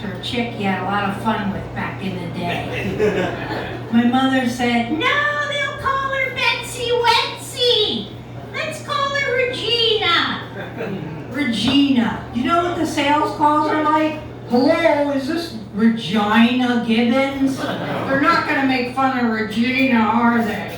after a chick he had a lot of fun with back in the day. My mother said, no, they'll call her Betsy Wetsy. Let's call her Regina. Regina. You know what the sales calls are like? Hello, is this Gina Gibbons? They're not going to make fun of Regina, are they?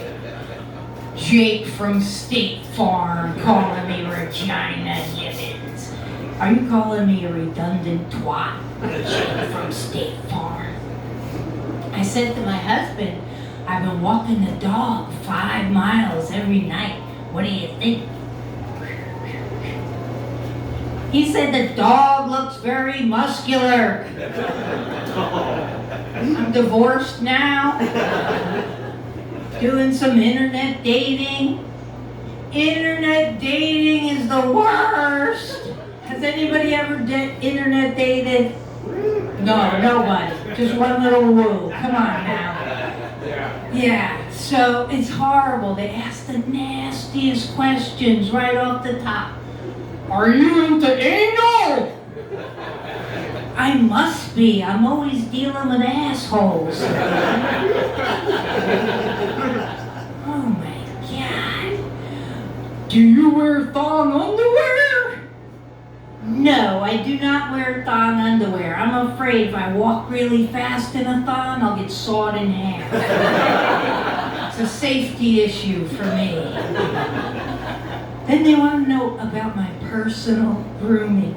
Jake from State Farm calling me Regina Gibbons. Are you calling me a redundant twat? Jake from State Farm. I said to my husband, I've been walking the dog 5 miles every night. What do you think? He said the dog looks very muscular. I'm divorced now. Doing some internet dating. Internet dating is the worst. Has anybody ever internet dated? No, nobody. Just one little woo. Come on now. Yeah, so it's horrible. They ask the nastiest questions right off the top. Are you into anal? I must be. I'm always dealing with assholes. Oh my God. Do you wear thong underwear? No, I do not wear thong underwear. I'm afraid if I walk really fast in a thong, I'll get sawed in half. It's a safety issue for me. Then they want to know about my personal grooming.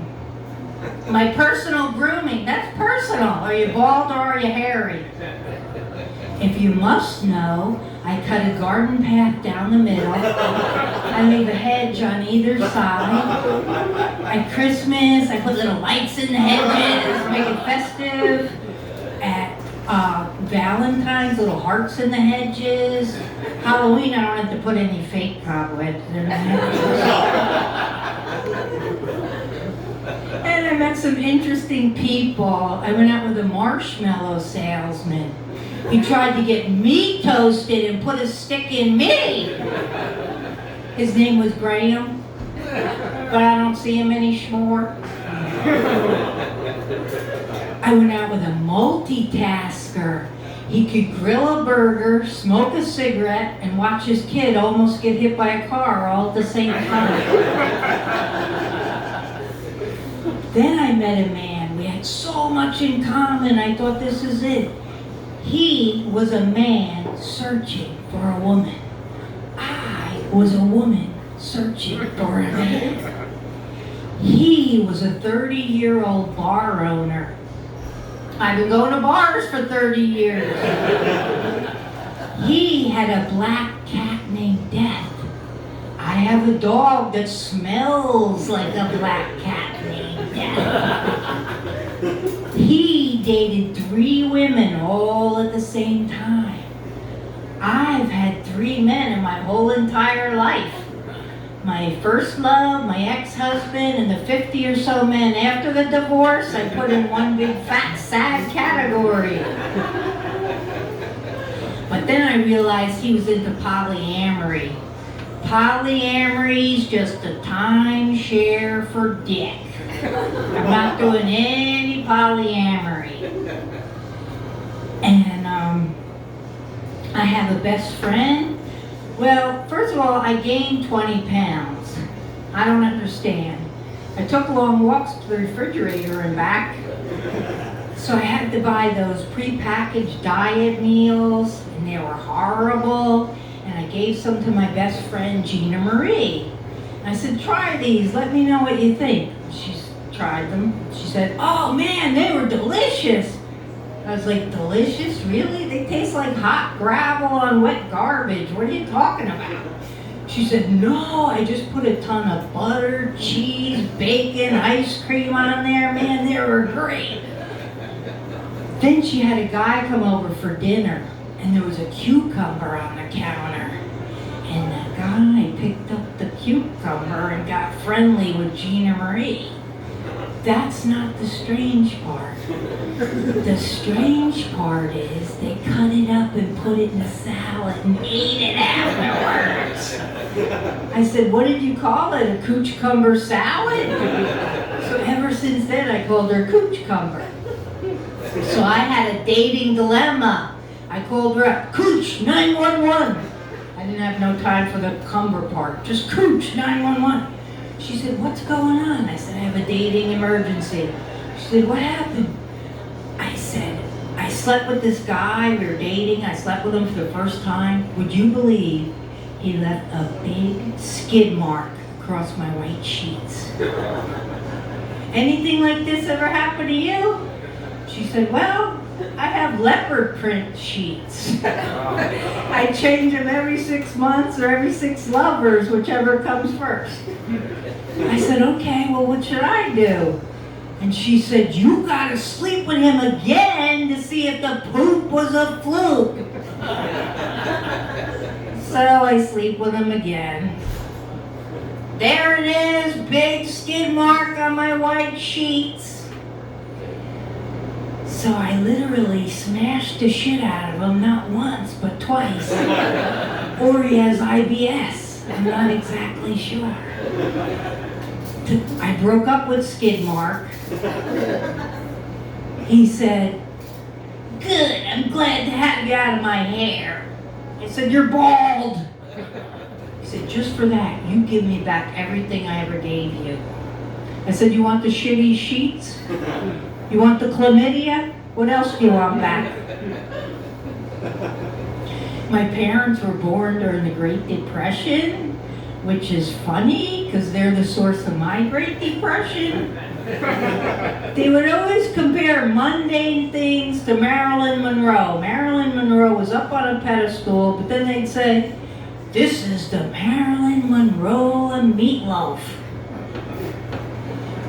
My personal grooming, that's personal. Are you bald or are you hairy? If you must know, I cut a garden path down the middle. I leave a hedge on either side. At Christmas, I put little lights in the hedges, make it festive. At Valentine's, little hearts in the hedges. Halloween, I don't have to put any fake cobwebs in the hedges. And I met some interesting people. I went out with a marshmallow salesman. He tried to get me toasted and put a stick in me. His name was Graham, but I don't see him anymore. I went out with a multitasker. He could grill a burger, smoke a cigarette, and watch his kid almost get hit by a car all at the same time. Then I met a man. We had so much in common. I thought, this is it. He was a man searching for a woman. I was a woman searching for a man. He was a 30-year-old bar owner. I've been going to bars for 30 years. He had a black cat named Death. I have a dog that smells like a black cat named Death. He dated 3 women all at the same time. I've had 3 men in my whole entire life. My first love, my ex-husband, and the 50 or so men after the divorce, I put in one big fat sad category. But then I realized he was into polyamory. Polyamory's just a timeshare for dick. I'm not doing any polyamory. And I have a best friend. Well, first of all, I gained 20 pounds. I don't understand. I took long walks to the refrigerator and back. So I had to buy those prepackaged diet meals, and they were horrible. And I gave some to my best friend, Gina Marie. I said, try these, let me know what you think. She's tried them. She said, oh man, they were delicious. I was like, delicious? Really? They taste like hot gravel on wet garbage. What are you talking about? She said, no, I just put a ton of butter, cheese, bacon, ice cream on there. Man, they were great. Then she had a guy come over for dinner, and there was a cucumber on the counter. And the guy picked up the cucumber and got friendly with Gina Marie. That's not the strange part. The strange part is they cut it up and put it in a salad and ate it afterwards. I said, what did you call it, a cucumber salad? So ever since then I called her Coochcumber. So I had a dating dilemma. I called her up, Cooch, 911. I didn't have no time for the cumber part, just Cooch, 911. She said, what's going on? I said, I have a dating emergency. She said, what happened? I said, I slept with this guy, we were dating, I slept with him for the first time. Would you believe he left a big skid mark across my white sheets? Anything like this ever happen to you? She said, well, I have leopard print sheets. I change them every 6 months or every 6 lovers, whichever comes first. I said, okay, well, what should I do? And she said, you gotta sleep with him again to see if the poop was a fluke. So I sleep with him again. There it is, big skid mark on my white sheets. So I literally smashed the shit out of him, not once, but twice. Or he has IBS, I'm not exactly sure. I broke up with Skid Mark. He said, good, I'm glad to have you out of my hair. I said, you're bald. He said, just for that, you give me back everything I ever gave you. I said, you want the shitty sheets? You want the chlamydia? What else do you want back? My parents were born during the Great Depression, which is funny because they're the source of my Great Depression. They would always compare mundane things to Marilyn Monroe. Marilyn Monroe was up on a pedestal, but then they'd say, this is the Marilyn Monroe of meatloaf.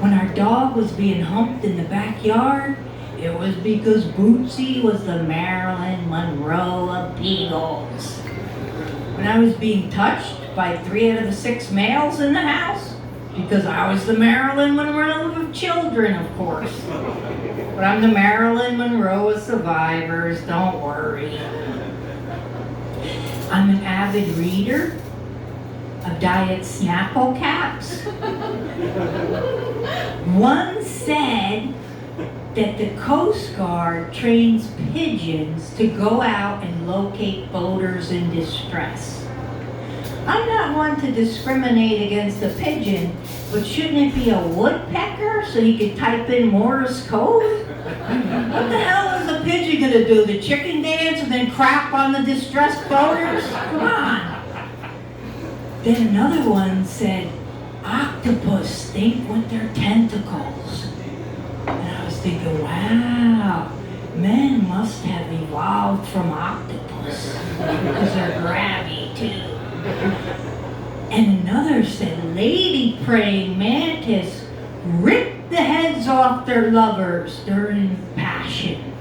When our dog was being humped in the backyard, it was because Bootsy was the Marilyn Monroe of beagles. When I was being touched by 3 out of the 6 males in the house, because I was the Marilyn Monroe of children, of course. But I'm the Marilyn Monroe of survivors, don't worry. I'm an avid reader of Diet Snapple caps. One said that the Coast Guard trains pigeons to go out and locate boaters in distress. I'm not one to discriminate against a pigeon, but shouldn't it be a woodpecker so he could type in Morse code? What the hell is a pigeon gonna do? The chicken dance and then crap on the distressed boaters? Come on. Then another one said, octopus think with their tentacles. And I was thinking, wow, men must have evolved from octopus because they're grabby too. And another said, lady praying mantis rip the heads off their lovers during passion.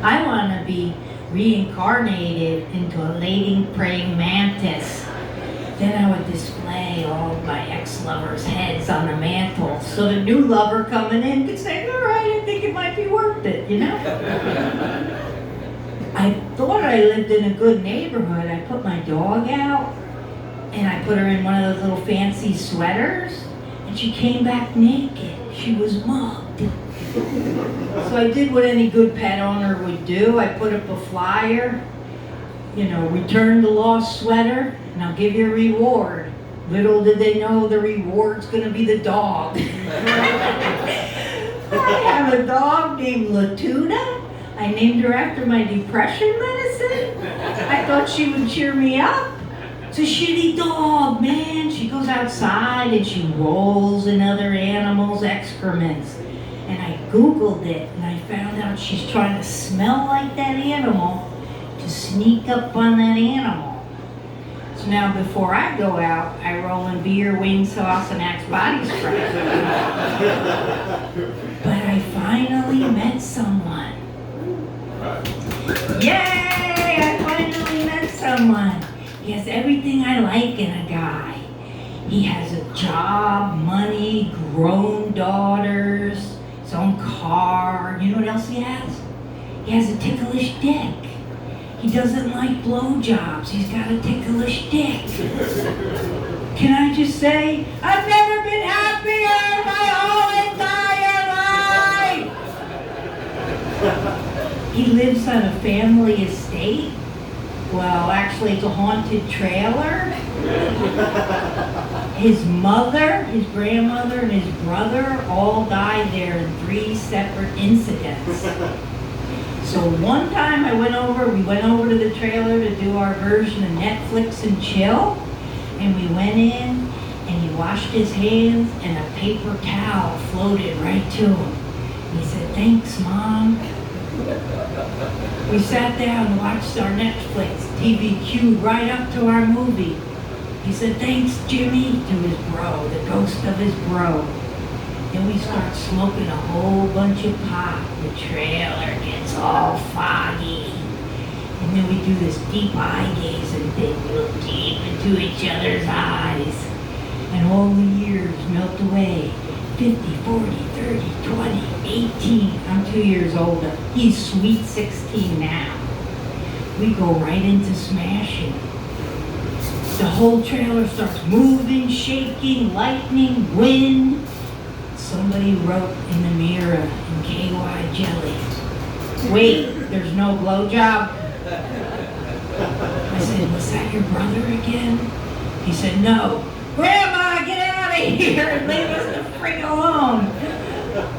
I want to be reincarnated into a lady praying mantis. Then I would display all of my ex-lovers' heads on the mantle so the new lover coming in could say, all right, I think it might be worth it, you know? I thought I lived in a good neighborhood. I put my dog out and I put her in one of those little fancy sweaters and she came back naked. She was mugged. So I did what any good pet owner would do. I put up a flyer, you know, return the lost sweater and I'll give you a reward. Little did they know the reward's gonna be the dog. I have a dog named Latuna. I named her after my depression medicine. I thought she would cheer me up. It's a shitty dog, man. She goes outside and she rolls in other animals' excrements. And I Googled it and I found out she's trying to smell like that animal to sneak up on that animal. So now before I go out, I roll in beer, wing sauce, and Axe body spray. But I finally met someone. Yay! I finally met someone. He has everything I like in a guy. He has a job, money, grown daughters, his own car. You know what else he has? He has a ticklish dick. He doesn't like blowjobs. He's got a ticklish dick. Can I just say, I've never been happier my whole entire life! He lives on a family estate. Well, actually, it's a haunted trailer. His mother, his grandmother, and his brother all died there in 3 separate incidents. So one time we went over to the trailer to do our version of Netflix and chill, and we went in, and he washed his hands, and a paper towel floated right to him. He said, "Thanks, Mom." We sat down and watched our Netflix, TV queued right up to our movie. He said, "Thanks, Jimmy," to his bro, the ghost of his bro. Then we start smoking a whole bunch of pot. The trailer gets all foggy. And then we do this deep eye gazing thing. We look deep into each other's eyes. And all the years melt away. 50, 40, 30, 20, 18. I'm 2 years older. He's sweet 16 now. We go right into smashing. The whole trailer starts moving, shaking, lightning, wind. Somebody wrote in the mirror in KY jelly, "Wait, there's no blowjob?" I said, "Was that your brother again?" He said, "No." "Grandma, get out of here and leave us the freak alone."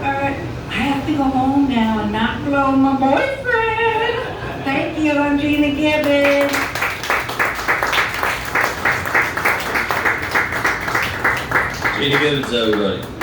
All right, I have to go home now and not blow my boyfriend. Thank you, I'm Gina Gibbons. Gina Gibbons, everybody.